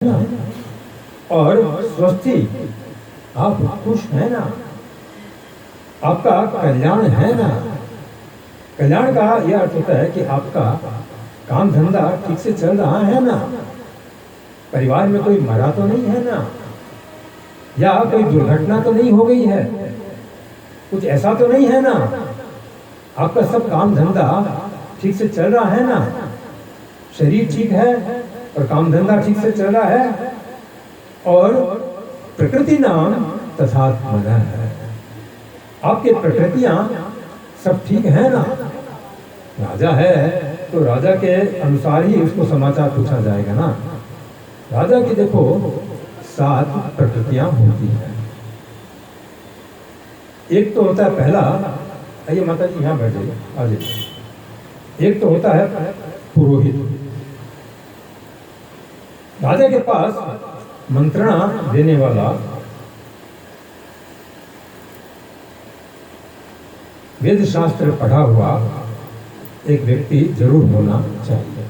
ना, और स्वस्थी, आप खुश हैं ना, आपका कल्याण है ना। कल्याण का यह अर्थ होता है कि आपका काम धंधा ठीक से चल रहा है ना, परिवार में कोई मरा तो नहीं है ना, या कोई दुर्घटना तो नहीं हो गई है, कुछ ऐसा तो नहीं है ना, आपका सब काम धंधा ठीक से चल रहा है ना, शरीर ठीक है और काम धंधा ठीक से चल रहा है, और प्रकृति नाम तथात्मना है, आपके प्रकृतियां सब ठीक है ना। राजा है तो राजा के अनुसार ही उसको समाचार पूछा जाएगा ना। राजा की देखो 7 प्रकृतियां होती हैं। एक तो होता है पहला, आइए माता जी यहाँ बैठे आ जाइए। एक तो होता है पुरोहित। राजा के पास मंत्रणा देने वाला वेद शास्त्र पढ़ा हुआ एक व्यक्ति जरूर होना चाहिए।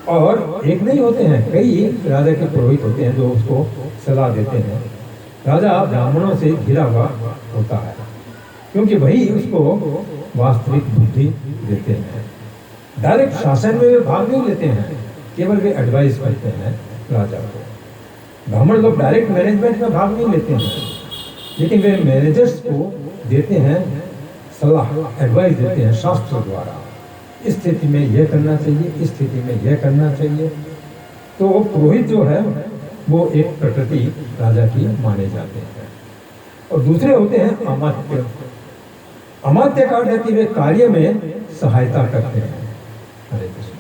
और एक नहीं होते हैं, कई राजा के पुरोहित होते हैं जो उसको सलाह देते हैं। राजा ब्राह्मणों से घिरा हुआ होता है, क्योंकि वही उसको वास्तविक बुद्धि देते हैं। डायरेक्ट शासन में वे भाग नहीं लेते हैं, केवल वे एडवाइस करते हैं राजा को। ब्राह्मण लोग डायरेक्ट मैनेजमेंट में भाग नहीं लेते हैं, लेकिन वे मैनेजर्स को देते हैं सलाह, एडवाइस देते हैं शास्त्र द्वारा। इस स्थिति में यह करना चाहिए, इस स्थिति में यह करना चाहिए। तो पुरोहित जो है वो एक प्रकृति राजा की माने जाते हैं। और दूसरे होते हैं अमात्य। अमात्य का अर्थ है कि वे कार्य में सहायता करते हैं। हरे कृष्ण।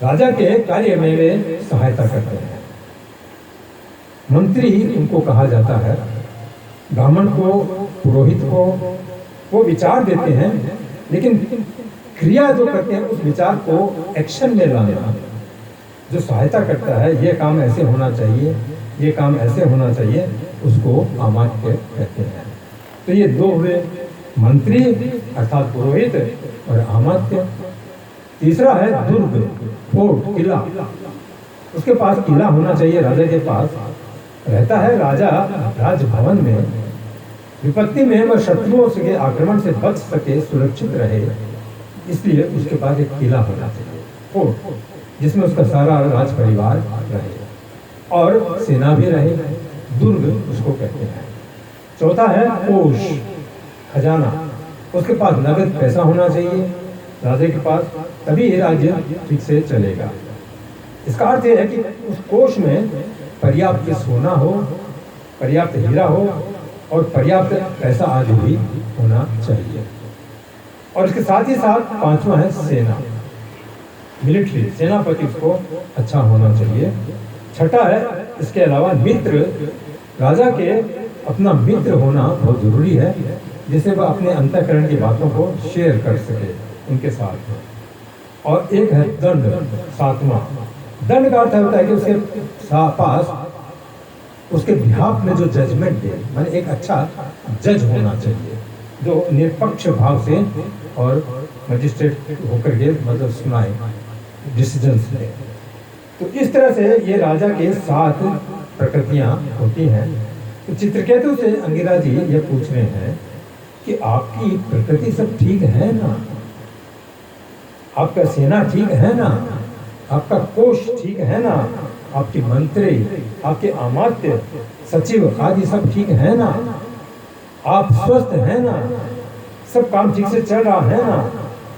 राजा के कार्य में वे सहायता करते हैं। मंत्री उनको कहा जाता है। ब्राह्मण को, पुरोहित को वो विचार देते हैं, लेकिन क्रिया जो करते हैं उस विचार को एक्शन में लाना, जो सहायता करता है, ये काम ऐसे होना चाहिए, ये काम ऐसे होना चाहिए, उसको अमात्य कहते हैं। तो ये दो हुए, मंत्री अर्थात पुरोहित और अमात्य। तीसरा है दुर्ग, फोर्ट, किला। उसके पास किला होना चाहिए। राजा के पास रहता है राजा राजभवन में, विपत्ति में वह शत्रुओं के आक्रमण से बच सके, सुरक्षित रहे, इसलिए उसके पास एक किला होना चाहिए, फोर्ट, जिसमें उसका सारा राज परिवार रहे और सेना भी रहे। दुर्ग उसको कहते हैं। चौथा है कोष, खजाना। उसके पास नगद पैसा होना चाहिए राजा के पास, तभी ये राज्य ठीक से चलेगा। इसका अर्थ यह है कि उस कोष में पर्याप्त सोना हो, पर्याप्त हीरा हो और पर्याप्त पैसा आदि भी होना चाहिए। और इसके साथ ही साथ पांचवा है सेना, मिलिट्री, सेनापति उसको अच्छा होना चाहिए। छठा है इसके अलावा मित्र। राजा के अपना मित्र होना बहुत जरूरी है, जिससे वह अपने अंतःकरण की बातों को शेयर कर सके उनके साथ। और एक है दंड, सातवां। दंड का अर्थ होता है कि उसके पास उसके बिहाफ में जो जजमेंट है, माने एक अच्छा जज होना चाहिए जो निष्पक्ष भाव से और मजिस्ट्रेट होकर के मतलब सुनाए, डिसीजंस ले। तो इस तरह से ये राजा के 7 प्रकृतियां होती हैं। तो चित्रकेतु से अंगिरा जी ये पूछ रहे हैं कि आपकी प्रकृति सब ठीक है ना, आपका सेना ठीक है ना, आपका कोष ठीक है ना, आपके मंत्री, आपके अमात्य, सचिव आदि सब ठीक है ना, आप स्वस्थ हैं ना, सब काम ठीक से चल रहा है ना,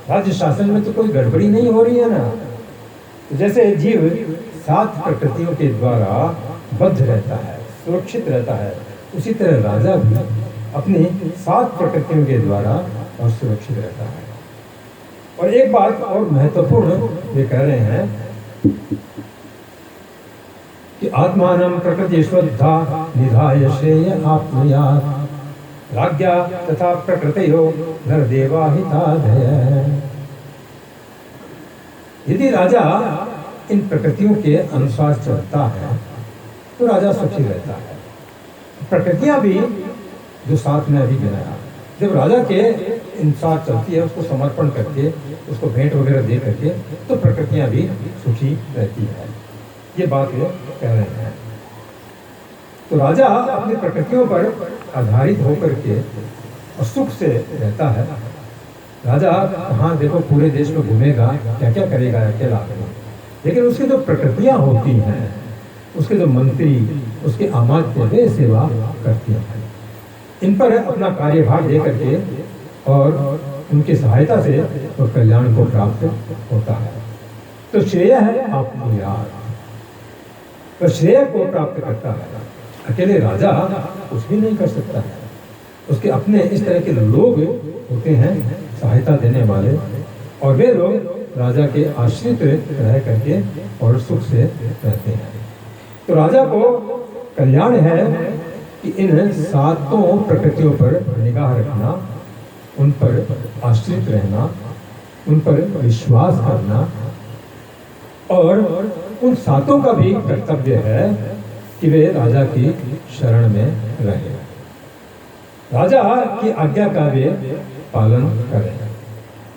राज्य शासन में तो कोई गड़बड़ी नहीं हो रही है ना। तो जैसे जीव 7 प्रकृतियों के द्वारा बद्ध रहता है, सुरक्षित रहता है, उसी तरह राजा भी अपनी 7 प्रकृतियों के द्वारा और सुरक्षित रहता है। और एक बात और महत्वपूर्ण वे कह रहे हैं कि आत्मानं प्रकृति श्रद्धा निधाय श्रेय आप्नुयात् राज्ञा तथा प्रकृतयो नरदेवा हितादय। यदि राजा इन प्रकृतियों के अनुसार चलता है तो राजा सुखी रहता है। प्रकृतियां भी जो साथ में अभी गिनाया, जब राजा के अनुसार चलती है, उसको समर्पण करके, उसको भेंट वगैरह दे करके, तो प्रकृतियां भी सुखी रहती है। ये बात ये कह रहे हैं। तो राजा अपनी प्रकृतियों पर आधारित होकर के और सुख से रहता है। राजा कहाँ देखो पूरे देश में घूमेगा, क्या क्या करेगा अकेला, लेकिन उसकी जो प्रकृतियां होती हैं, उसके जो मंत्री, उसके अमात्य वे सेवा करती हैं। इन पर अपना कार्यभार दे करके और उनकी सहायता से वो कल्याण को प्राप्त होता है। तो श्रेय है आत्मज्ञान, तो श्रेय को प्राप्त करता है। अकेले राजा कुछ भी नहीं कर सकता है, उसके अपने इस तरह के लोग होते हैं सहायता देने वाले, और वे लोग राजा के आश्रित रह करके और सुख से रहते हैं। तो राजा को कल्याण है कि इन सातों प्रकृतियों पर निगाह रखना, उन पर आश्रित रहना, उन पर विश्वास करना, और उन सातों का भी कर्तव्य है कि वे राजा की शरण में रहें, राजा की आज्ञा का वे पालन करें।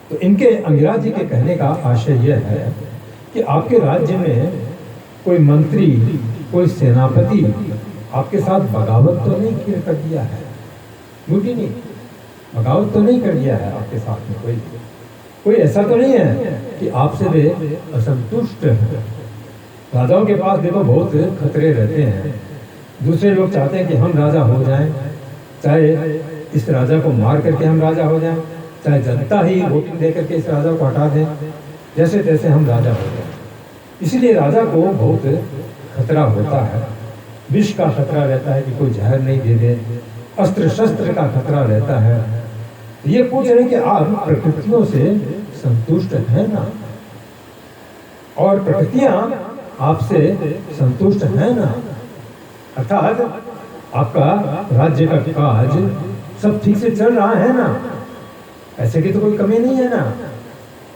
तो इनके अंगिरा जी के कहने का आशय यह है कि आपके राज्य में कोई मंत्री, कोई सेनापति आपके साथ बगावत तो नहीं कर दिया है, मुटीनी बगावत तो नहीं कर दिया है आपके साथ में, कोई ऐसा तो नहीं है कि आपसे वे असंतुष्ट हैं। राजाओं के पास देखो बहुत खतरे रहते हैं, दूसरे लोग चाहते हैं कि हम राजा हो जाएं, चाहे इस राजा को मार करके हम राजा हो जाएं, चाहे जनता ही वोटिंग दे करके इस राजा को हटा दें, जैसे तैसे हम राजा हो जाएं। इसलिए राजा को बहुत खतरा होता है, विष का खतरा रहता है कि कोई जहर नहीं दे दे, अस्त्र शस्त्र का खतरा रहता है। ये पूछ रहे कि आप प्रकृतियों से संतुष्ट हैं ना, और प्रकृतियां आपसे संतुष्ट हैं ना, अर्थात आपका राज्य का काज सब ठीक से चल रहा है ना, पैसे की तो कोई कमी नहीं है ना,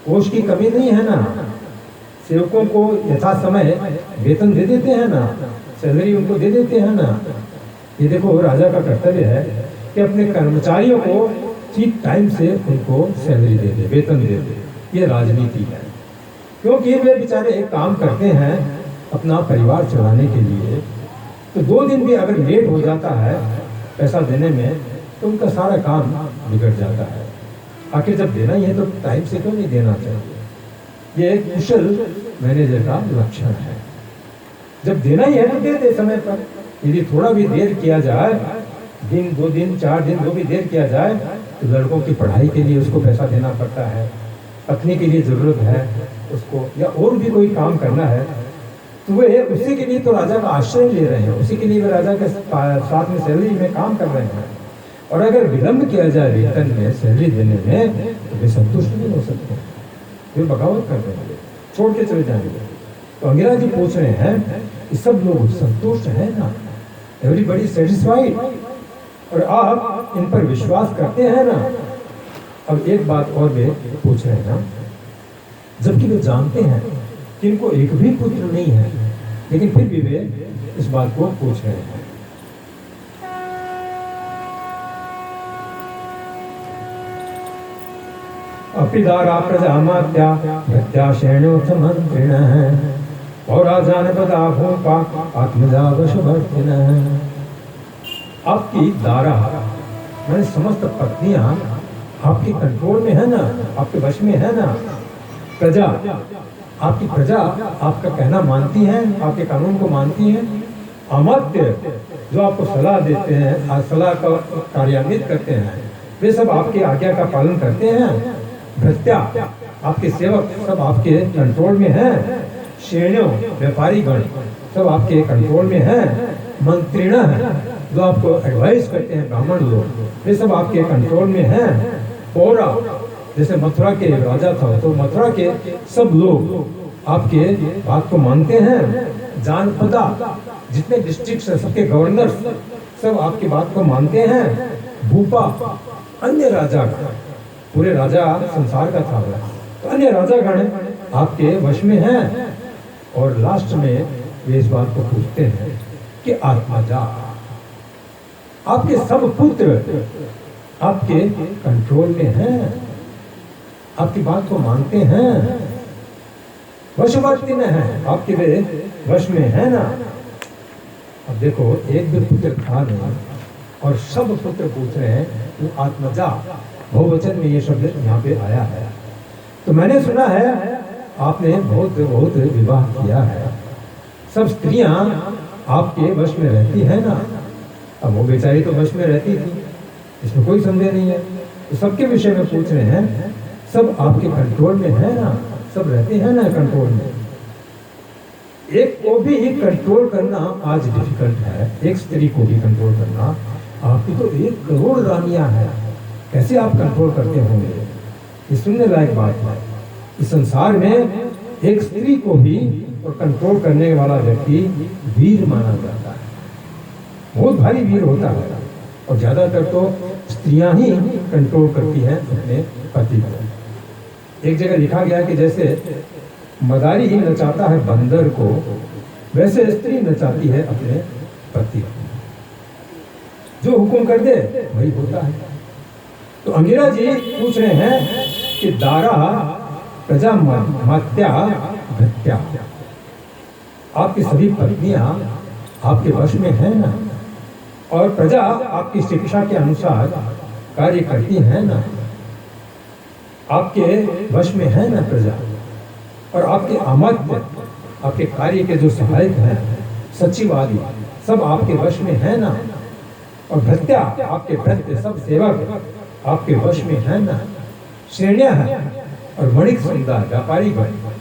कोष की कमी नहीं है ना, सेवकों को यथा समय वेतन दे देते हैं ना, सैलरी उनको दे देते हैं ना। ये देखो राजा का कर्तव्य है कि अपने कर्मचारियों को ठीक टाइम से उनको सैलरी दे दे, वेतन दे दे। ये राजनीति है, क्योंकि वे बेचारे काम करते हैं अपना परिवार चलाने के लिए, तो 2 दिन भी अगर लेट हो जाता है पैसा देने में तो उनका सारा काम बिगड़ जाता है। आखिर जब देना ही है तो टाइम से क्यों नहीं देना चाहिए? ये एक कुशल मैनेजर का लक्षण है। जब देना ही है तो दे दे समय पर। यदि थोड़ा भी देर किया जाए, दिन 2 दिन 4 दिन जो भी देर किया जाए, तो लड़कों की पढ़ाई के लिए उसको पैसा देना पड़ता है, पत्नी के लिए जरूरत है उसको, या और भी कोई काम करना है, तो वे उसी के लिए तो राजा का आश्रय ले रहे हैं, उसी के लिए वे राजा के साथ में सैलरी में काम कर रहे हैं। और अगर विलंब किया जाए वेतन में, सैलरी देने में, तो वे संतुष्ट नहीं हो सकते, वे बगावत कर देंगे, छोड़ के चले जाएंगे। तो अंगिरा जी पूछ रहे हैं कि सब लोग संतुष्ट हैं ना, एवरीबॉडी सेटिस्फाइड, और आप इन पर विश्वास करते हैं ना। अब एक बात और वे पूछ रहे हैं ना, जबकि वे जानते हैं कि इनको एक भी पुत्र नहीं है, लेकिन फिर भी वे इस बात को पूछ रहे हैं। अपिदारा प्रजामात्या प्रत्याशेणोऽथ मंत्रिणः और जानपदा भूपा आत्मजा वशवर्तिनः। आपकी दारा मैंने समस्त पत्नियां आपके कंट्रोल में है ना, आपके वश में है ना। प्रजा, आपकी प्रजा आपका कहना मानती है, आपके कानून को मानती है। अमात्य जो आपको सलाह देते हैं, सलाह का कार्यान्वित करते हैं, वे सब आपकी आज्ञा का पालन करते हैं। भृत्या आपके सेवक सब आपके कंट्रोल में हैं। श्रेणियों व्यापारी गण सब आपके कंट्रोल में हैं। मंत्रिण जो आपको एडवाइस करते हैं, ब्राह्मण लोग, वे सब आपके कंट्रोल में हैं। पौरा जैसे मथुरा के राजा था, तो मथुरा के सब लोग आपके बात को मानते हैं। जानपदा जितने डिस्ट्रिक्ट है सबके गवर्नर सब आपकी बात को मानते हैं। भूपा अन्य राजा, पूरे राजा संसार का था, तो अन्य राजागण आपके वश में हैं। और लास्ट में वे इस बात को पूछते हैं कि आत्मजा, आपके सब पुत्र आपके कंट्रोल में हैं, आपकी बात को मानते हैं। वशवर्ती न है, आपके वे वश में है ना। अब देखो, एक भी पुत्र था नहीं और सब पुत्र पूछ रहे हैं, तो आत्मजा बहुवचन में ये शब्द यहाँ पे आया है। तो मैंने सुना है आपने बहुत बहुत विवाह किया है, सब स्त्रियां आपके वश में रहती है ना। अब वो बेचारी तो वश में रहती थी, इसमें कोई संदेह नहीं है। तो सबके विषय में पूछ रहे हैं, सब आपके कंट्रोल में है ना, सब रहते हैं ना कंट्रोल में। एक को भी कंट्रोल करना आज डिफिकल्ट है, एक स्त्री को भी कंट्रोल करना। आपकी तो 1 करोड़ रानियां हैं, कैसे आप कंट्रोल करते होंगे? ये सुनने लायक बात है। इस संसार में एक स्त्री को भी और कंट्रोल करने वाला व्यक्ति वीर माना जाता है, बहुत भारी वीर होता है। और ज्यादातर तो स्त्रियां ही कंट्रोल करती हैं अपने पति को। एक जगह लिखा गया कि जैसे मदारी नचाता है बंदर को, वैसे स्त्री नचाती है अपने पति को, जो हुक्म कर दे वही होता है। तो अंगिरा जी पूछ रहे हैं कि दारा प्रजा मात्या भत्या, आपकी सभी पत्नियां आपके वश में है ना, और प्रजा आपकी शिक्षा के अनुसार कार्य करती है ना, आपके वश में है ना प्रजा। और आपके अमात्य, आपके कार्य के जो सहायक हैं, सचिव आदि, सब आपके वश में है ना। और भृत्या, आपके भृत्य सब सेवक आपके वश में है ना। श्रेणियां हैं और वणिक समुदाय, व्यापारी वर्ग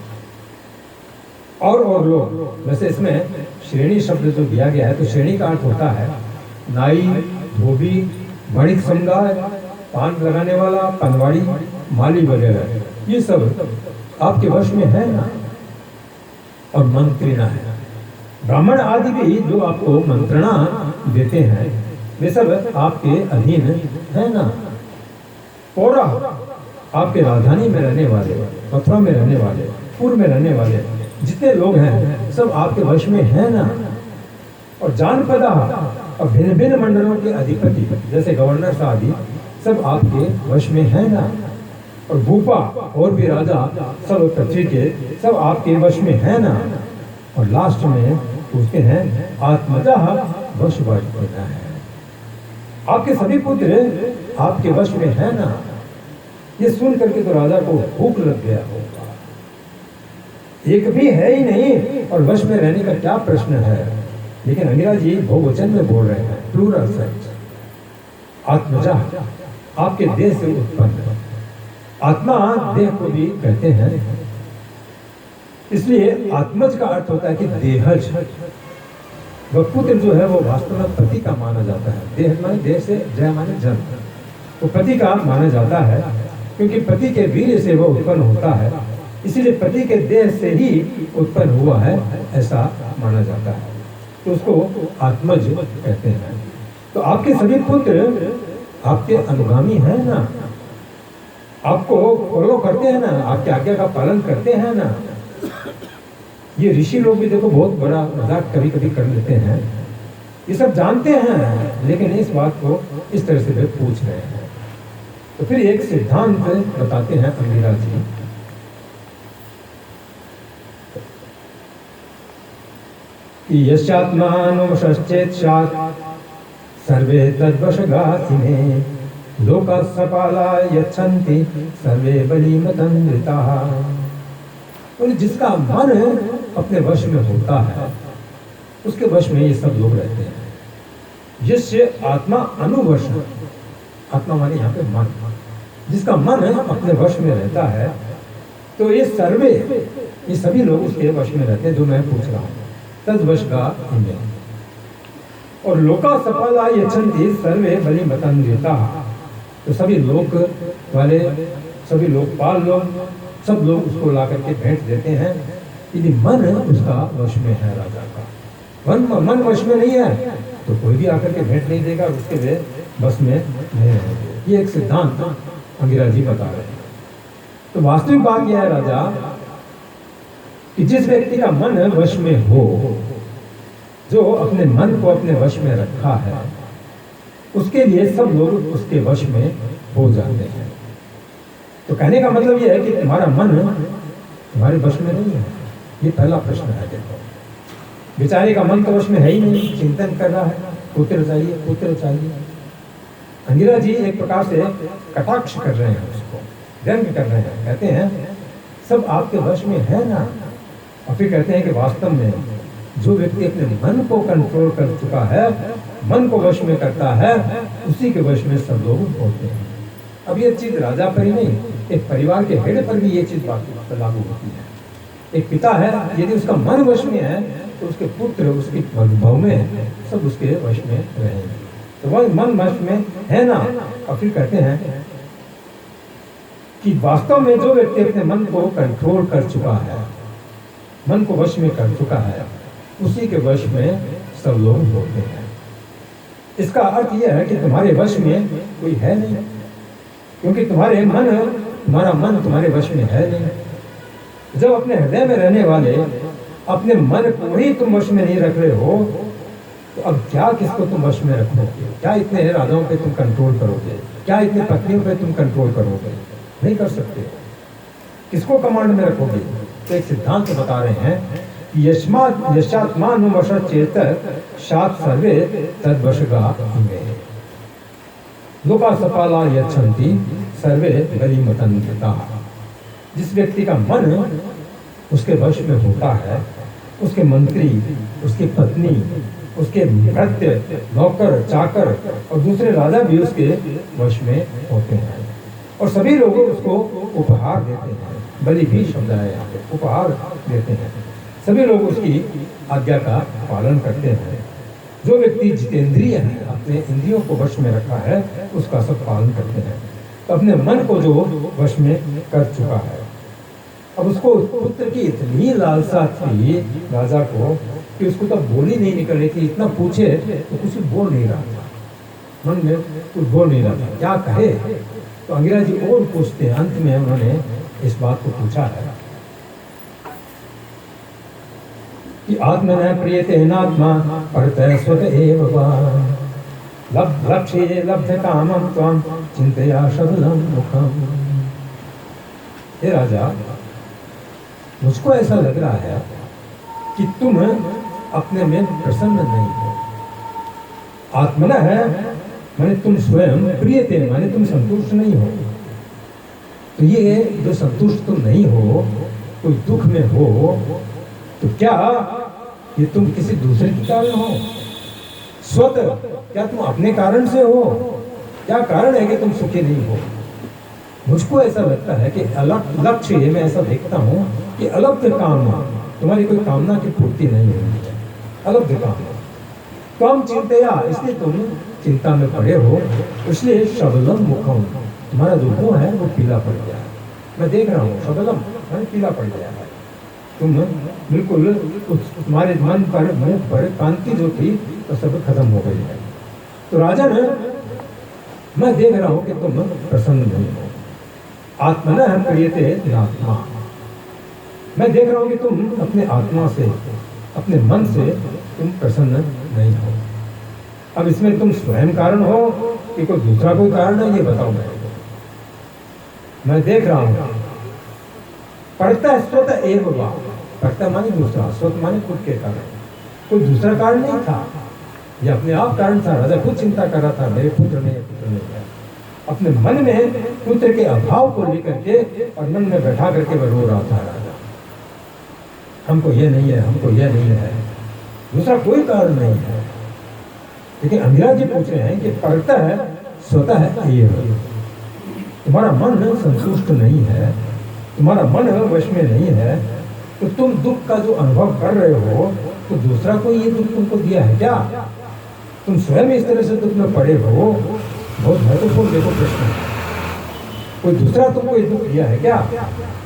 और लोग। वैसे इसमें श्रेणी शब्द जो दिया गया है, तो श्रेणी का अर्थ होता है नाई, धोबी, वणिक समुदाय, पान लगाने वाला, पनवाड़ी, माली वगैरह, ये सब आपके वश में है ना। और मंत्रिणा है, ब्राह्मण आदि भी जो आपको मंत्रणा देते हैं, वे सब आपके अधीन है ना। पौरा, आपके राजधानी में रहने वाले, मथुरा में रहने वाले, पूर्व में रहने वाले जितने लोग हैं, सब आपके वश में है ना। और जानपदा और भिन्न भिन्न मंडलों के अधिपति, जैसे गवर्नर आदि, सब आपके वश में है ना। और भूपा और भी राजा सब पृथ्वी के, सब आपके वश में है ना। और लास्ट में पूछते हैं, आत्मजा वशवर्तिना है, आपके सभी पुत्र आपके वश में है ना। ये सुन करके तो राजा को भूख लग गया होगा, एक भी है ही नहीं और वश में रहने का क्या प्रश्न है। लेकिन अंगिरा जी बहुवचन में बोल रहे हैं, प्लूरल सेंस। आत्मजा आपके देह से उत्पन्न है, आत्मा देह को भी कहते हैं, इसलिए आत्मज का अर्थ होता है कि देहज। वह पुत्र जो है वो वास्तव में पति का माना जाता है। देह माने देह से, जय माने जन, तो पति का माना जाता है, क्योंकि पति के वीर्य से वह उत्पन्न होता है, इसीलिए पति के देह से ही उत्पन्न हुआ है, ऐसा माना जाता है। तो उसको आत्मज कहते हैं। तो आपके सभी पुत्र आपके अनुगामी हैं ना, आपको फॉलो करते हैं ना, आपके आज्ञा का पालन करते हैं ना। ये ऋषि लोग भी देखो बहुत बड़ा मजाक कभी कभी कर लेते हैं, ये सब जानते हैं, लेकिन इस बात को इस तरह से वे पूछ रहे हैं। तो फिर एक सिद्धांत बताते हैं अंगिरा जी, कि यस्यात्मानुवशश्चेत् स्यात् सर्वे तद्वशगा इमे लोका सपाला यच्छन्ति सर्वे बलिमतन्विताः। और जिसका मन अपने वश में होता है, उसके वश में ये सब लोग रहते हैं। यस्य आत्मा अनुवश, आत्मा माने यहाँ पे मन, जिसका मन अपने वश में रहता है, तो ये सर्वे, ये सभी लोग उसके वश में रहते हैं, जो मैं पूछ रहा हूँ, तद्वश का इमे। और लोका सफला यच्छन्ति सर्वे बलिमतन्विताः, तो सभी लोक वाले, सभी लोकपाल लोग, सब लोग उसको ला करके भेंट देते हैं, यदि मन उसका वश में है राजा का। मन वश में नहीं है तो कोई भी आकर के भेंट नहीं देगा, उसके वे बस में नहीं रहेंगे। ये एक सिद्धांत अंगिरा जी बता रहे हैं। तो वास्तविक बात यह है राजा, कि जिस व्यक्ति का मन वश में हो, जो अपने मन को अपने वश में रखा है, उसके लिए सब लोग उसके वश में हो जाते हैं। तो कहने का मतलब यह है कि तुम्हारा मन तुम्हारे वश में नहीं है, ये पहला प्रश्न है। देखो, बेचारे का मन तो वश में है ही नहीं, चिंतन कर रहा है पुत्र चाहिए पुत्र चाहिए। अंगिरा जी एक प्रकार से कटाक्ष कर रहे हैं, उसको व्यंग कर रहे हैं, कहते हैं सब आपके वश में है ना। और फिर कहते हैं कि वास्तव में जो व्यक्ति अपने मन को कंट्रोल कर चुका है, मन को वश में करता है, उसी के वश में सब लोग होते हैं। अब ये चीज राजा पर ही नहीं, एक परिवार के हेड पर भी ये चीज लागू होती है। एक पिता है, यदि उसका मन वश में है तो उसके पुत्र उसके भव में सब उसके वश में रहेंगे। तो वह मन वश में है ना। और फिर कहते हैं कि वास्तव में जो व्यक्ति अपने मन को कंट्रोल कर चुका है, मन को वश में कर चुका है, उसी के वश में सब लोग होते हैं। इसका अर्थ यह है कि तुम्हारे वश में कोई है नहीं, क्योंकि तुम्हारा मन तुम्हारे वश में है नहीं। जब अपने हृदय में रहने वाले अपने मन को ही तुम वश में नहीं रख रहे हो, तो अब क्या किसको तुम वश में रखोगे? क्या इतने राजाओं पे तुम कंट्रोल करोगे? क्या इतने पत्नियों पे तुम कंट्रोल करोगे? नहीं कर सकते। किसको कमांड में रखोगे? तो एक सिद्धांत बता रहे हैं कि यशात्मानुवश चेत सात सर्वे तद्वशगा अंगे लोका सपाला यच्छन्ति सर्वे गरीमतन्विता। जिस व्यक्ति का मन उसके वश में होता है, उसके मंत्री, उसकी पत्नी, उसके भृत्य, नौकर, चाकर और दूसरे राजा भी उसके वश में होते हैं। और सभी लोग उसको उपहार देते हैं। बलि भी शब्द है यहाँ पे, उपहार देते हैं। सभी लोग उसकी आज्ञा का पालन करते हैं। जो व्यक्ति जितेंद्रिय है, अपने इंद्रियों को वश में रखा है, उसका सब पालन करते हैं। तो अपने मन को जो वश में कर चुका है, अब उसको पुत्र की इतनी लालसा थी राजा को कि उसको तो बोली नहीं निकल रही थी। इतना पूछे तो कुछ बोल नहीं रहा था, मन में कुछ बोल नहीं रहा था, क्या कहे। तो अंगिरा जी और पूछते हैं, अंत में उन्होंने इस बात को पूछा है कि आत्मा न प्रियते नात्मा परतः स्वत एव वा लक्ष्ये लब्ध कामं त्वं चिंतया शबलं मुखम। हे राजा, मुझको ऐसा लग रहा है कि तुम अपने में प्रसन्न नहीं हो। आत्मना है माने तुम स्वयं, प्रियते माने तुम संतुष्ट नहीं हो। तो ये जो संतुष्ट तुम नहीं हो, कोई दुख में हो, तो क्या ये तुम किसी दूसरे के कारण हो? स्वतः क्या तुम अपने कारण से हो? क्या कारण है कि तुम सुखी नहीं हो? मुझको ऐसा लगता है कि अलग लक्ष्य ये मैं ऐसा देखता हूँ कि अलग कामना, तुम्हारी कोई कामना की पूर्ति नहीं होती है। अलग कामना कम चिंतया, इसलिए तुम चिंता में पड़े हो, इसलिए शबलम मुखम, तुम्हारा जो मुंह है वो पीला पड़ गया है। मैं देख रहा हूँ, शबलम मैंने पीला पड़ गया है। तुम बिल्कुल तुम्हारे मन पर, मुंह पर कांति जो थी वो सब खत्म हो गई है। तो राजन, मैं देख रहा हूँ कि तुम प्रसन्न नहीं हो। आत्मना है प्रियते आत्मा, मैं देख रहा हूँ कि तुम अपने आत्मा से, अपने मन से तुम प्रसन्न नहीं हो। अब इसमें तुम स्वयं कारण हो कि कोई दूसरा कोई कारण है, ये बताओ। मैं देख रहा हूँ पढ़ता स्वतः एव वा, पढ़ता माने दूसरा, स्वतः माने खुद के कारण, कोई दूसरा कारण नहीं था, ये अपने आप कारण था। राजा खुद चिंता कर रहा था, मेरे पुत्र नहीं है, पुत्र नहीं है। अपने मन में पुत्र के अभाव को लेकर के और मन में बैठा करके वह रो रहा था राजा, हमको ये नहीं है, हमको ये नहीं है, दूसरा कोई कारण नहीं है। लेकिन अंगिरा जी पूछ रहे हैं कि पढ़ता है स्वतः है ये, तुम्हारा मन संतुष्ट नहीं है, तुम्हारा मन वश में नहीं है, तो तुम दुख का जो अनुभव कर रहे हो, तो दूसरा कोई ये दुख तुमको दिया है क्या? तुम स्वयं इस तरह से दुख में पड़े हो। बहुत महत्वपूर्ण देखो प्रश्न, कोई दूसरा तुमको ये दुख दिया है क्या?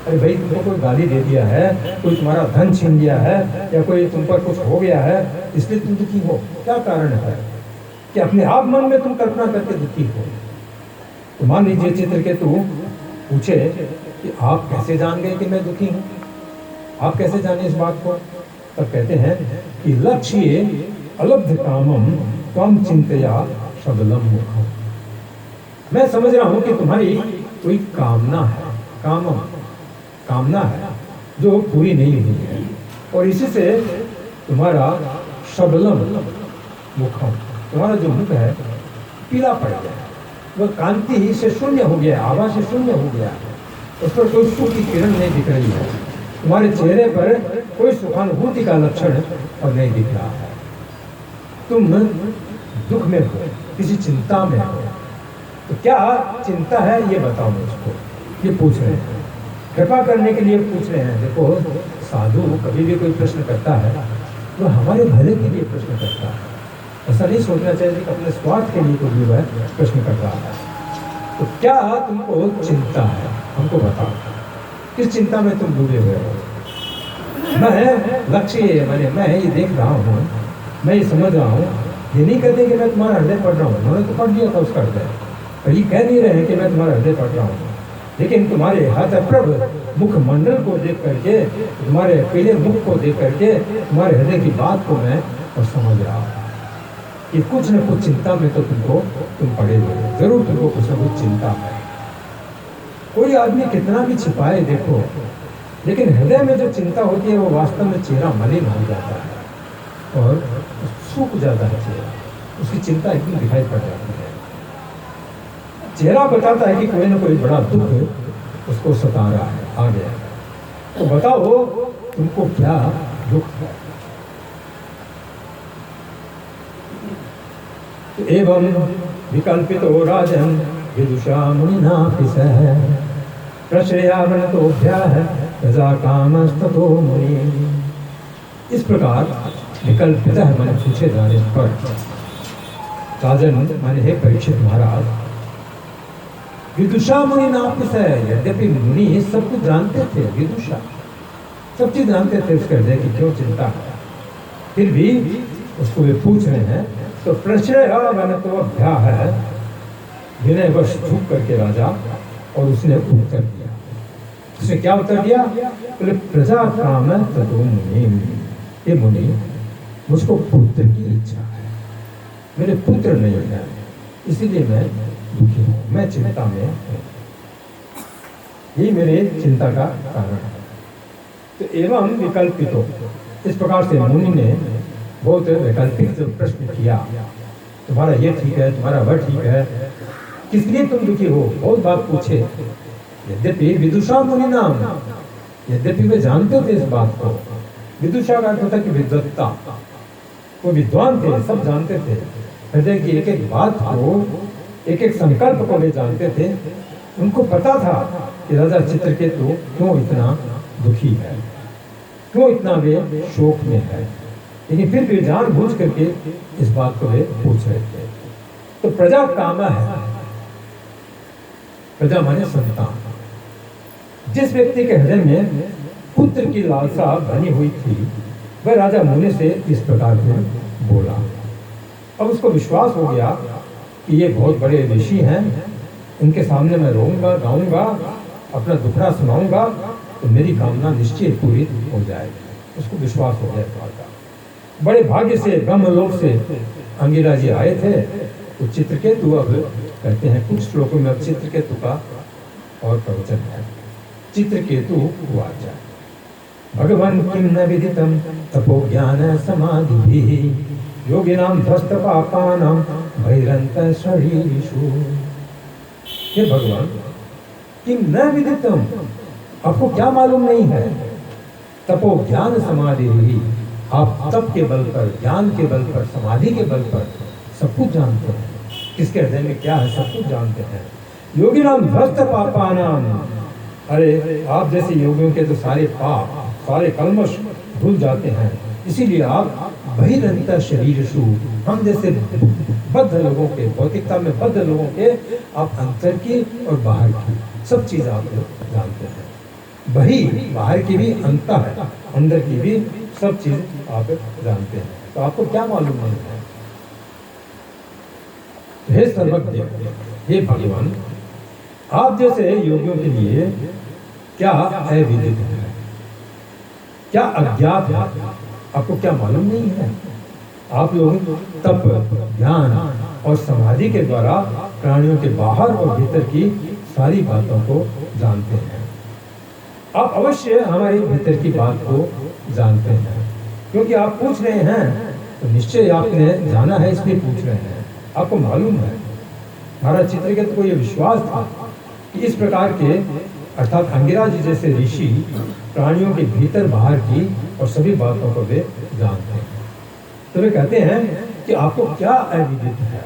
अरे भाई, तुमको कोई गाली दे दिया है, कोई तुम्हारा धन छीन लिया है, या कोई तुम पर कुछ हो गया है, इसलिए तुम दुखी हो? क्या कारण है कि अपने आप मन में तुम कल्पना करके दुखी हो? तो मान लीजिए चित्रकेतु पूछे कि आप कैसे जान गए कि मैं दुखी हूँ, आप कैसे जाने इस बात को? तब कहते हैं कि लक्ष्य अलब्ध कामम त्वं चिंतया शबलम मुखम, मैं समझ रहा हूं कि तुम्हारी कोई कामना है, कामना है जो पूरी नहीं हुई है। और इसी से तुम्हारा शबलम मुखम, तुम्हारा जो मुख है पीला पड़ गया, वह कांति से शून्य हो गया, आभा से शून्य हो गया, उस पर कोई सुख की किरण नहीं दिख रही है, तुम्हारे चेहरे पर कोई सुखानुभूति का लक्षण अब नहीं दिख रहा है, तुम दुख में हो, किसी चिंता में हो। तो क्या चिंता है ये बताओ मुझको, ये पूछ रहे हैं, कृपा करने के लिए पूछ रहे हैं। देखो साधु कभी भी कोई प्रश्न करता है तो हमारे भले के लिए प्रश्न करता है, ऐसा नहीं सोचना चाहिए कि अपने स्वार्थ के लिए कोई भी वह प्रश्न कर रहा है। तो क्या तुमको चिंता है, हमको बताओ, किस चिंता में तुम डूबे हुए हो? मैं लक्ष्य मैं ये देख रहा हूँ, मैं ये समझ रहा हूँ, ये नहीं कहते कि मैं तुम्हारा हृदय पढ़ रहा हूँ, उन्होंने तो पढ़ लिया था उसका हृदय, और ये कह नहीं रहे हैं कि मैं तुम्हारा हृदय पढ़ रहा हूँ, लेकिन तुम्हारे हतप्रभ मुख मंडल को देख करके, तुम्हारे पीले मुख को देख करके, तुम्हारे हृदय की बात को मैं और समझ रहा हूँ कि कुछ न कुछ चिंता में तो तुम पड़े हुए हो, जरूर तुमको कुछ न कुछ चिंता है। कोई आदमी कितना भी छिपाए देखो, लेकिन हृदय में जो चिंता होती है वो वास्तव में चेहरा मलिन हो जाता है और सूख जाता है चेहरा, उसकी चिंता एकदम दिखाई पड़ जाती है। चेहरा बताता है कि कोई ना कोई बड़ा दुख उसको सता रहा है, आ गया। तो बताओ तुमको क्या दुख है? एवं विकल्पितो राजन विदुषा मुनिना प्रश्रयावनतोभ्याः प्रजा कामस्ततो मुनि। इस प्रकार विकल्पितः मैंने पूछे जाने पर राजन माने हे परीक्षित महाराज, विदुषा मुनि नापिस है, यद्यपि मुनि सब कुछ जानते थे, विदुषा सब चीज जानते थे उसके हृदय की क्यों चिंता है, फिर भी उसको वे पूछ रहे हैं। तो प्रश्रयावनतोभ्याः है, विनयवश झुक करके राजा, और उसने उत्तर दिया। उसने क्या उत्तर दिया? बोले प्रजा काम ततो मुनि, ये मुनि मुझको पुत्र की इच्छा है, मेरे पुत्र नहीं है, इसीलिए मैं दुखी हूँ, मैं चिंता में हूँ, यही मेरे चिंता का कारण है। तो एवं विकल्पितो, इस प्रकार से मुनि ने बहुत वैकल्पिक जो प्रश्न किया, तुम्हारा ये ठीक है, तुम्हारा वह ठीक है, किस लिए तुम दुखी हो, बहुत बात पूछे। यद्यपि विदुषा मुनि नाम, यद्यपि वे जानते थे इस बात को, विदुषा का अर्थ होता कि विद्वत्ता, वो विद्वान थे, सब जानते थे, हृदय की एक एक बात को, एक एक संकल्प को वे जानते थे। उनको पता था कि राजा चित्रकेतु क्यों इतना दुखी है, क्यों इतना वे शोक में है, लेकिन फिर भी जानबूझ करके इस बात को वे पूछ रहे थे। तो प्रजा कामा है, प्रजा माने संतान। जिस व्यक्ति के हृदय में पुत्र की लालसा बनी हुई थी, वह राजा मुनि से इस प्रकार से बोला। अब उसको विश्वास हो गया कि ये बहुत बड़े ऋषि हैं, इनके सामने मैं रोऊंगा, गाऊंगा, अपना दुखड़ा सुनाऊंगा तो मेरी कामना निश्चय पूरी हो जाएगी। उसको विश्वास हो गया था। बड़े भाग्य से ब्रह्मलोक से अंगिरा जी आए थे। तो चित्रकेतु, अब कहते हैं कुछ श्लोकों में अब चित्रकेतु का और प्रवचन है। चित्रकेतु वाचा भगवान किम न विदितम तपो ज्ञान समाधि योगिनाम ध्वस्त पापानाम भैरंत शरीषु। हे भगवान, किम न विदितम, आपको क्या मालूम नहीं है? तपो ज्ञान समाधि ही, आप तप के बल पर, ज्ञान के बल पर, समाधि के बल पर सब कुछ जानते हैं, किसके हृदय में क्या है सब कुछ जानते हैं। योगी नाम ध्वस्त पापानाम, अरे आप जैसे योगियों के तो सारे पाप, सारे कल्मश धुल जाते हैं, इसीलिए आप बहिरंत शरीरसु, हम जैसे बद्ध लोगों के, भौतिकता में बद्ध लोगों के आप अंतर की और बाहर की सब चीज आप जानते हैं। बही बाहर की भी, अंतर अंदर की भी सब चीज आप जानते हैं। तो आपको क्या मालूम नहीं है? हे सर्वज्ञ, हे भगवान, आप जैसे योगियों के लिए क्या अविदित है, क्या अज्ञात है, आपको क्या मालूम नहीं है? आप लोग तप, ज्ञान और समाधि के द्वारा प्राणियों के बाहर और भीतर की सारी बातों को जानते हैं। आप अवश्य हमारे भीतर की बात को जानते हैं। क्योंकि आप पूछ रहे हैं तो निश्चय आपने जाना है, इसलिए पूछ रहे हैं, आपको मालूम है। महाराज चित्रकेतु को यह विश्वास था कि इस प्रकार के अर्थात अंगिरा जी जैसे ऋषि प्राणियों के भीतर बाहर की और सभी बातों को वे जानते हैं। तो वे कहते हैं कि आपको क्या अविदित है,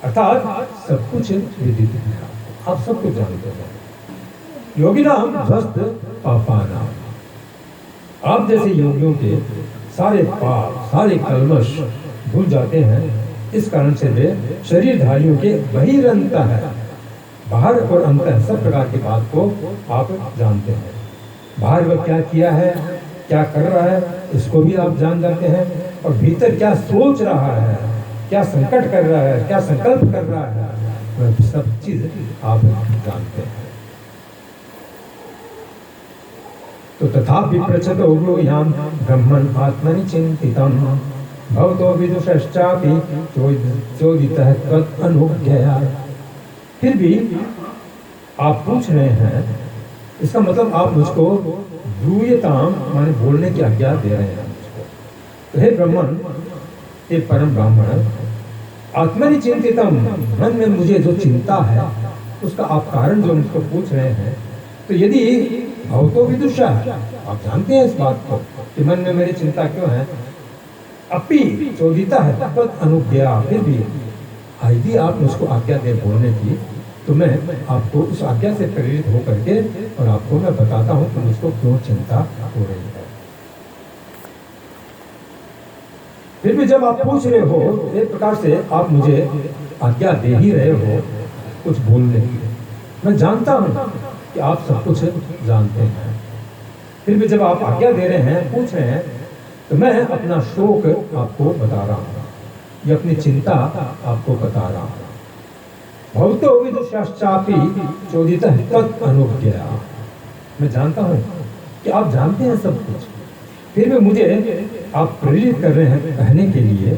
अर्थात सब कुछ विदित है, आप सब कुछ जानते हैं। योगिनाम ध्वस्त पापानाम, आप जैसे योगियों के सारे पाप सारे कल्मश भूल जाते हैं। इस कारण से वे शरीरधारियों के बहिरंत है, बाहर और अंतर सब प्रकार की बात को आप जानते हैं। बाहर वह क्या किया है, क्या कर रहा है, इसको भी आप जान जाते हैं, और भीतर क्या सोच रहा है, क्या संकट कर रहा है, क्या संकल्प कर रहा है, वह सब चीज आप जानते हैं। तो तथापि प्रचतो ब्रूयाम ब्रह्मन् आत्मनि चिंतितम् भवतो विदुषश्चापि चोदितः त्वत् अनुज्ञया। फिर भी आप पूछ रहे हैं, इसका मतलब आप मुझको ब्रूयताम माने बोलने की आज्ञा दे रहे हैं मुझको। तो हे ब्राह्मण, हे परम ब्राह्मण, आत्मनि चिंतितम, मन में मुझे जो चिंता है उसका आप कारण जो मुझको पूछ रहे हैं। तो यदि भवतो विदुषा है, आप जानते हैं इस बात को कि मन में मेरी चिंता क्यों है, अपि चोदिता है तत्वत् अनुज्ञया, फिर भी यदि आप मुझको आज्ञा दे बोलने की, तो मैं आपको उस आज्ञा से प्रेरित होकर के और आपको मैं बताता हूँ कि मुझको क्यों चिंता हो रही है। फिर भी जब आप पूछ रहे हो, एक प्रकार से आप मुझे आज्ञा दे ही रहे हो कुछ बोलने की। मैं जानता हूँ कि आप सब कुछ जानते हैं, फिर भी जब आप आज्ञा दे रहे हैं, पूछ रहे हैं, तो मैं अपना शोक आपको बता रहा हूँ, ये अपनी चिंता आपको बता रहा हूँ। भवतो विदुषश्चापि चोदितः तत् अनुज्ञया, मैं जानता हूँ कि आप जानते हैं सब कुछ, फिर भी मुझे आप प्रेरित कर रहे हैं कहने के लिए।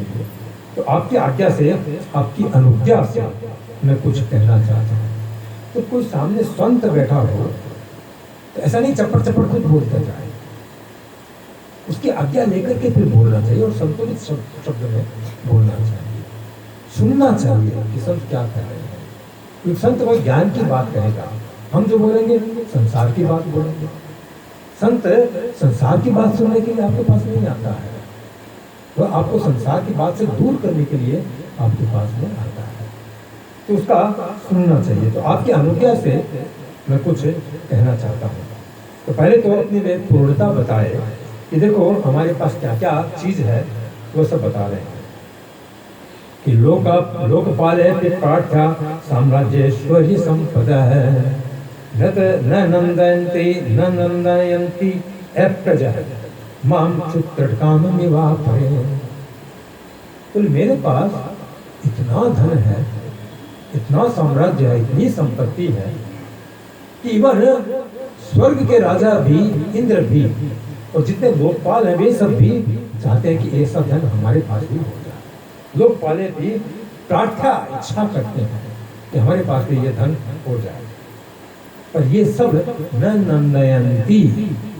तो आपकी आज्ञा से, आपकी अनुज्ञा से मैं कुछ कहना चाहता हूँ। तो कोई सामने संत बैठा हो तो ऐसा नहीं चपड़ चपड़ कुछ बोलता जाए, उसकी आज्ञा लेकर के फिर बोलना चाहिए और संतुलित शब्द में बोलना चाहिए, सुनना चाहिए कि संत क्या कह रहे हैं। क्योंकि संत कोई ज्ञान की बात कहेगा, हम जो बोलेंगे संसार की बात बोलेंगे। संत संसार की बात सुनने के लिए आपके पास नहीं आता है, वह आपको संसार की बात से दूर करने के लिए आपके पास में आता है, तो उसका सुनना चाहिए। तो आपकी अनुज्ञा से मैं कुछ कहना चाहता हूँ। तो पहले तो अपनी वे पूर्णता बताए कि देखो हमारे पास क्या क्या चीज है, वो सब बता रहे हैं कि लोकपाले पिपाठ्या साम्राज्येश्वर्य संपदा है, न नंदयन्ति न नंदयन्ति अप्रजा माम क्षुत्रकाममिवापरे। तो मेरे पास इतना धन है, इतना साम्राज्य है, इतनी संपत्ति है कि इवन स्वर्ग के राजा भी, इंद्र भी और जितने लोकपाल हैं वे सब भी चाहते हैं कि ये सब धन हमारे पास भी हो जाए। लोकपाले भी प्रार्थना इच्छा करते हैं कि हमारे पास भी ये धन हो जाए, पर ये सब न नंदयन्ति,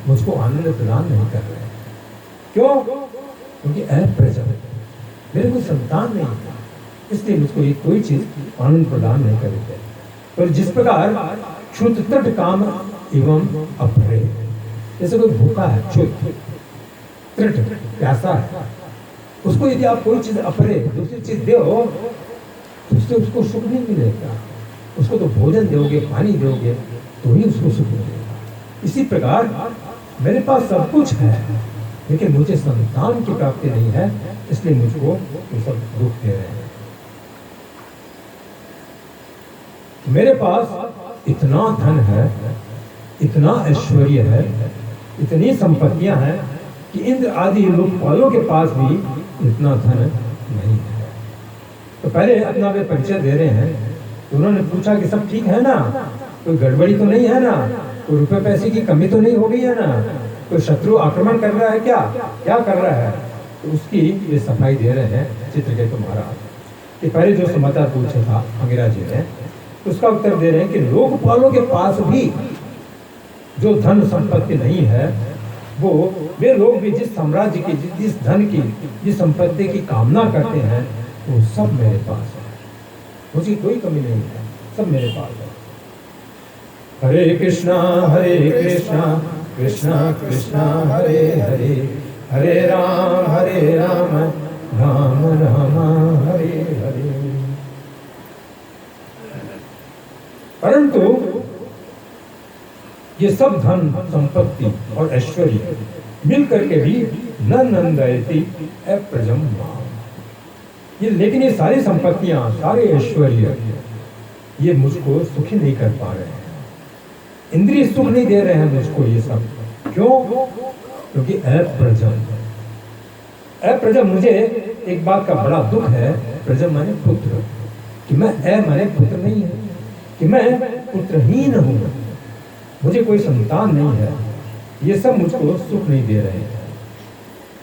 मुझको आनंद प्रदान नहीं कर रहे हैं। क्यों? क्योंकि अप्रजा, मेरे कोई संतान नहीं है, इसलिए मुझको ये कोई चीज आनंद प्रदान नहीं कर रही है। पर जिस प्रकार क्षुत्र काम एवं अपरे, जैसे कोई भूखा है, क्षुत्र प्यासा है, उसको यदि आप कोई चीज अपरे दूसरी चीज दो तो उससे उसको सुख नहीं मिलेगा। उसको तो भोजन दोगे, पानी दोगे तो ही उसको सुख मिलेगा। इसी प्रकार मेरे पास सब कुछ है, लेकिन मुझे संतान की प्राप्ति नहीं है, इसलिए मुझको ये सब दुख दे रहे हैं। मेरे पास इतना धन है, इतना ऐश्वर्य है, इतनी संपत्तियां हैं कि इंद्र आदि लोकपालों के पास भी इतना धन नहीं है। तो पहले अपना वे परिचय दे रहे हैं। तो उन्होंने पूछा कि सब ठीक है ना, कोई गड़बड़ी तो नहीं है ना, कोई रुपए पैसे की कमी तो नहीं हो गई है ना, कोई शत्रु आक्रमण कर रहा है क्या, क्या कर रहा है। तो उसकी ये सफाई दे रहे हैं चित्रकेतु महाराज कि पहले जो समाचार पूछा था अंगिरा जी ने, उसका उत्तर दे रहे हैं कि लोकपालों के पास भी जो धन संपत्ति नहीं है वो वे लोग भी जिस साम्राज्य की, जिस धन की, जिस संपत्ति की कामना करते हैं, वो सब मेरे पास है, मुझे कोई कमी नहीं है, सब मेरे पास है। हरे कृष्णा कृष्णा कृष्णा हरे हरे, हरे राम राम राम हरे हरे। परंतु ये सब धन संपत्ति और ऐश्वर्य मिल करके भी न नंदयति अप्रजम माम, ये लेकिन ये सारी संपत्तियां, सारे ऐश्वर्य, ये मुझको सुखी नहीं कर पा रहे हैं, इंद्रिय सुख नहीं दे रहे हैं मुझको ये सब। क्यों? क्योंकि अप्रजम मुझे एक बात का बड़ा दुख है, प्रजम माने पुत्र, कि मैं माने पुत्र नहीं है, कि मैं पुत्रहीन हूं, मुझे कोई संतान नहीं है, ये सब मुझको सुख नहीं दे रहे हैं।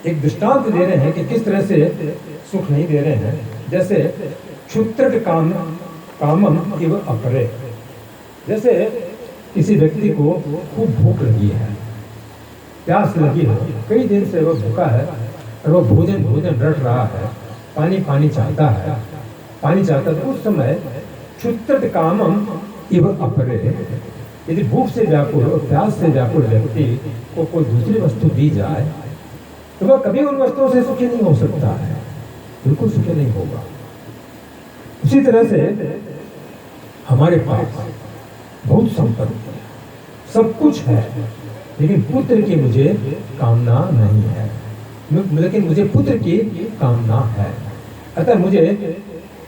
एक दृष्टांत दे रहे हैं कि किस तरह से सुख नहीं दे रहे हैं। जैसे क्षुत्र कामम इव अपरे, जैसे किसी व्यक्ति को खूब भूख लगी है, प्यास लगी है, कई दिन से वो भूखा है और वो भोजन रट रहा है, पानी चाहता है, तो उस समय क्षुत्र कामम इव अपरे, यदि भूख से व्याकुल और प्यास से व्याकुल व्यक्ति को कोई दूसरी वस्तु दी जाए तो वह कभी उन वस्तुओं से सुखी नहीं हो सकता है, बिल्कुल सुखी नहीं होगा। उसी तरह से हमारे पास बहुत संपत्ति है, सब कुछ है, लेकिन पुत्र की मुझे कामना नहीं है, लेकिन मुझे पुत्र की कामना है। अतः मुझे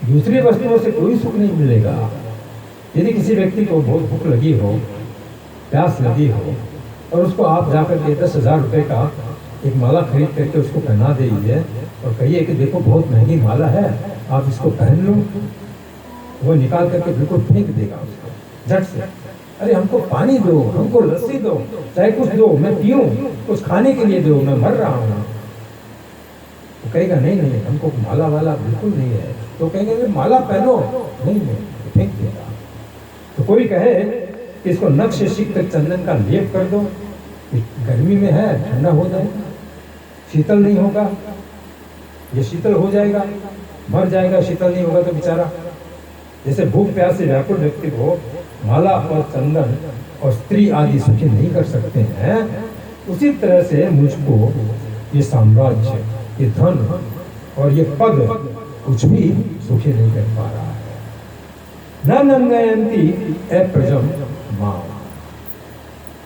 दूसरी वस्तुओं से कोई सुख नहीं मिलेगा। यदि किसी व्यक्ति को बहुत भूख लगी हो, प्यास लगी हो, और उसको आप जाकर के 10,000 रुपये का एक माला खरीद करके उसको पहना दीजिए और कहिए कि देखो बहुत महंगी माला है, आप इसको पहन लो, वो निकाल करके बिल्कुल फेंक देगा उसको झट से। अरे हमको पानी दो, हमको लस्सी दो, चाहे कुछ दो, मैं पीऊं, कुछ खाने के लिए दो, मैं मर रहा हूँ। तो कहेगा नहीं हमको माला वाला बिल्कुल नहीं है, तो कहेंगे माला पहनो, नहीं फेंक देगा। तो कोई कहे कि इसको नक्श सिक्त चंदन का लेप कर दो, गर्मी में है, ठंडा हो जाएगा, शीतल नहीं होगा, ये शीतल हो जाएगा, मर जाएगा, शीतल नहीं होगा तो बेचारा। जैसे भूख प्यास से व्याकुल व्यक्ति को माला और चंदन और स्त्री आदि सुखी नहीं कर सकते हैं, उसी तरह से मुझको ये साम्राज्य, ये धन और ये पद कुछ भी सुखी नहीं कर पा रहा है। न नंदयंती अप्रजम माम,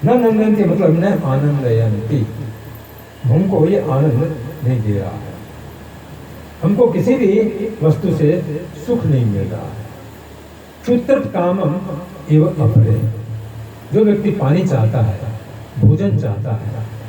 न नंदयंती मतलब न आनंदयंती, हमको ये आनंद नहीं दे रहा है, हमको किसी भी वस्तु से सुख नहीं मिल रहा है। क्षुत्र कामम एवं अपरे, जो व्यक्ति पानी चाहता है, भोजन चाहता है,